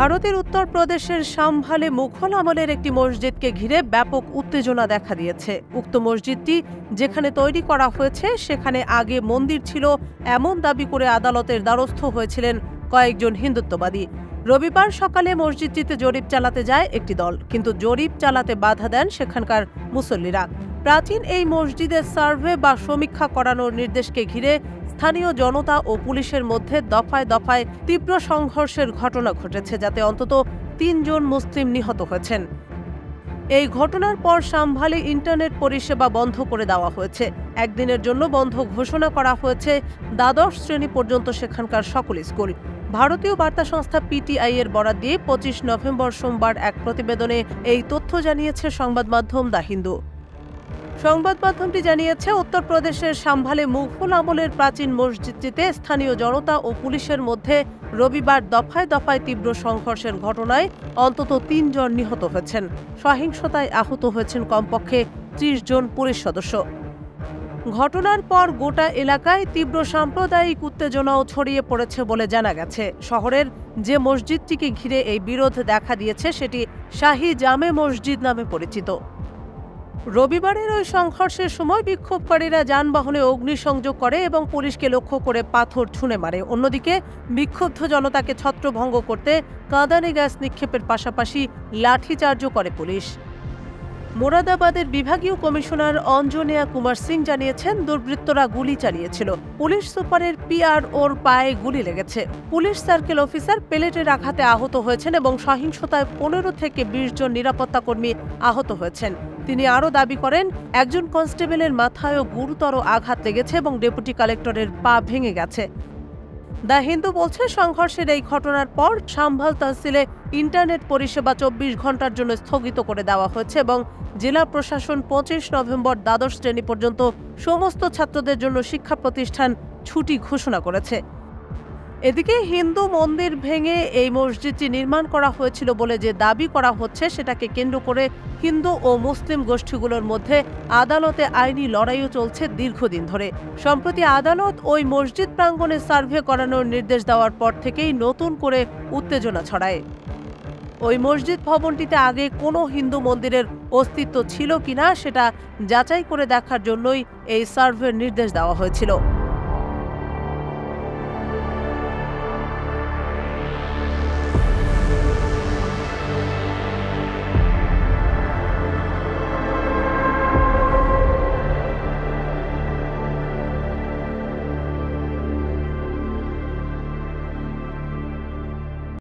ভারতের উত্তরপ্রদেশের সাম্ভালে মুঘল আমলের একটি মসজিদকে ঘিরে ব্যাপক উত্তেজনা দেখা দিয়েছে। উক্ত মসজিদটি যেখানে তৈরি করা হয়েছে সেখানে আগে মন্দির ছিল এমন দাবি করে আদালতের দ্বারস্থ হয়েছিলেন কয়েকজন হিন্দুত্ববাদী। রবিবার সকালে মসজিদটিতে জরিপ চালাতে যায় একটি দল, কিন্তু জরিপ চালাতে বাধা দেন সেখানকার মুসল্লিরা। প্রাচীন এই মসজিদের সার্ভে বা সমীক্ষা করানোর নির্দেশকে ঘিরে স্থানীয় জনতা ও পুলিশের মধ্যে দফায় দফায় তীব্র সংঘর্ষের ঘটনা ঘটেছে, যাতে অন্তত ৩ জন মুসলিম নিহত হয়েছেন। এই ঘটনার পর সাম্ভালে ইন্টারনেট পরিষেবা বন্ধ করে দেওয়া হয়েছে। একদিনের জন্য বন্ধ ঘোষণা করা হয়েছে দ্বাদশ শ্রেণী পর্যন্ত সেখানকার সকল স্কুল। ভারতীয় বার্তা সংস্থা পিটিআই এর বরাত দিয়ে ২৫ নভেম্বর সোমবার এক প্রতিবেদনে এই তথ্য জানিয়েছে সংবাদ মাধ্যম দ্য হিন্দু। সংবাদ মাধ্যমটি জানিয়েছে, উত্তরপ্রদেশের সাম্ভালে মুঘল আমলের প্রাচীন মসজিদটিতে স্থানীয় জনতা ও পুলিশের মধ্যে রবিবার দফায় দফায় তীব্র সংঘর্ষের ঘটনায় অন্তত ৩ জন নিহত হয়েছেন। সহিংসতায় আহত হয়েছেন কমপক্ষে ৩০ জন পুলিশ সদস্য। ঘটনার পর গোটা এলাকায় তীব্র সাম্প্রদায়িক উত্তেজনাও ছড়িয়ে পড়েছে বলে জানা গেছে। শহরের যে মসজিদটিকে ঘিরে এই বিরোধ দেখা দিয়েছে সেটি শাহী জামে মসজিদ নামে পরিচিত। রবিবারের ওই সংঘর্ষের সময় বিক্ষোভকারীরা যানবাহনে অগ্নিসংযোগ করে এবং পুলিশকে লক্ষ্য করে পাথর ছুঁড়ে মারে। অন্যদিকে বিক্ষুব্ধ জনতাকে ছত্রভঙ্গ করতে কাঁদানে গ্যাস নিক্ষেপের পাশাপাশি লাঠিচার্জও করে পুলিশ। মোরাদাবাদের বিভাগীয় কমিশনার অঞ্জনেয়া কুমার সিং জানিয়েছেন, দুর্বৃত্তরা গুলি চালিয়েছিল। পুলিশ সুপারের পিআরওর পায়ে গুলি লেগেছে। পুলিশ সার্কেল অফিসার পেলেটের আঘাতে আহত হয়েছেন এবং সহিংসতায় ১৫ থেকে ২০ জন নিরাপত্তা কর্মী আহত হয়েছেন। তিনি আরও দাবি করেন, একজন কনস্টেবলের মাথায়ও গুরুতর আঘাত লেগেছে এবং ডেপুটি কালেক্টরের পা ভেঙে গেছে। দ্য হিন্দু বলছে, সংঘর্ষের এই ঘটনার পর সাম্ভাল তহসিলে ইন্টারনেট পরিষেবা ২৪ ঘন্টার জন্য স্থগিত করে দেওয়া হয়েছে এবং জেলা প্রশাসন ২৫ নভেম্বর দ্বাদশ শ্রেণী পর্যন্ত সমস্ত ছাত্রদের জন্য শিক্ষা প্রতিষ্ঠান ছুটি ঘোষণা করেছে। এদিকে হিন্দু মন্দির ভেঙে এই মসজিদটি নির্মাণ করা হয়েছিল বলে যে দাবি করা হচ্ছে সেটাকে কেন্দ্র করে হিন্দু ও মুসলিম গোষ্ঠীগুলোর মধ্যে আদালতে আইনি লড়াইও চলছে দীর্ঘদিন ধরে। সম্প্রতি আদালত ওই মসজিদ প্রাঙ্গণে সার্ভে করানোর নির্দেশ দেওয়ার পর থেকেই নতুন করে উত্তেজনা ছড়ায়। ওই মসজিদ ভবনটিতে আগে কোনো হিন্দু মন্দিরের অস্তিত্ব ছিল কিনা সেটা যাচাই করে দেখার জন্যই এই সার্ভের নির্দেশ দেওয়া হয়েছিল।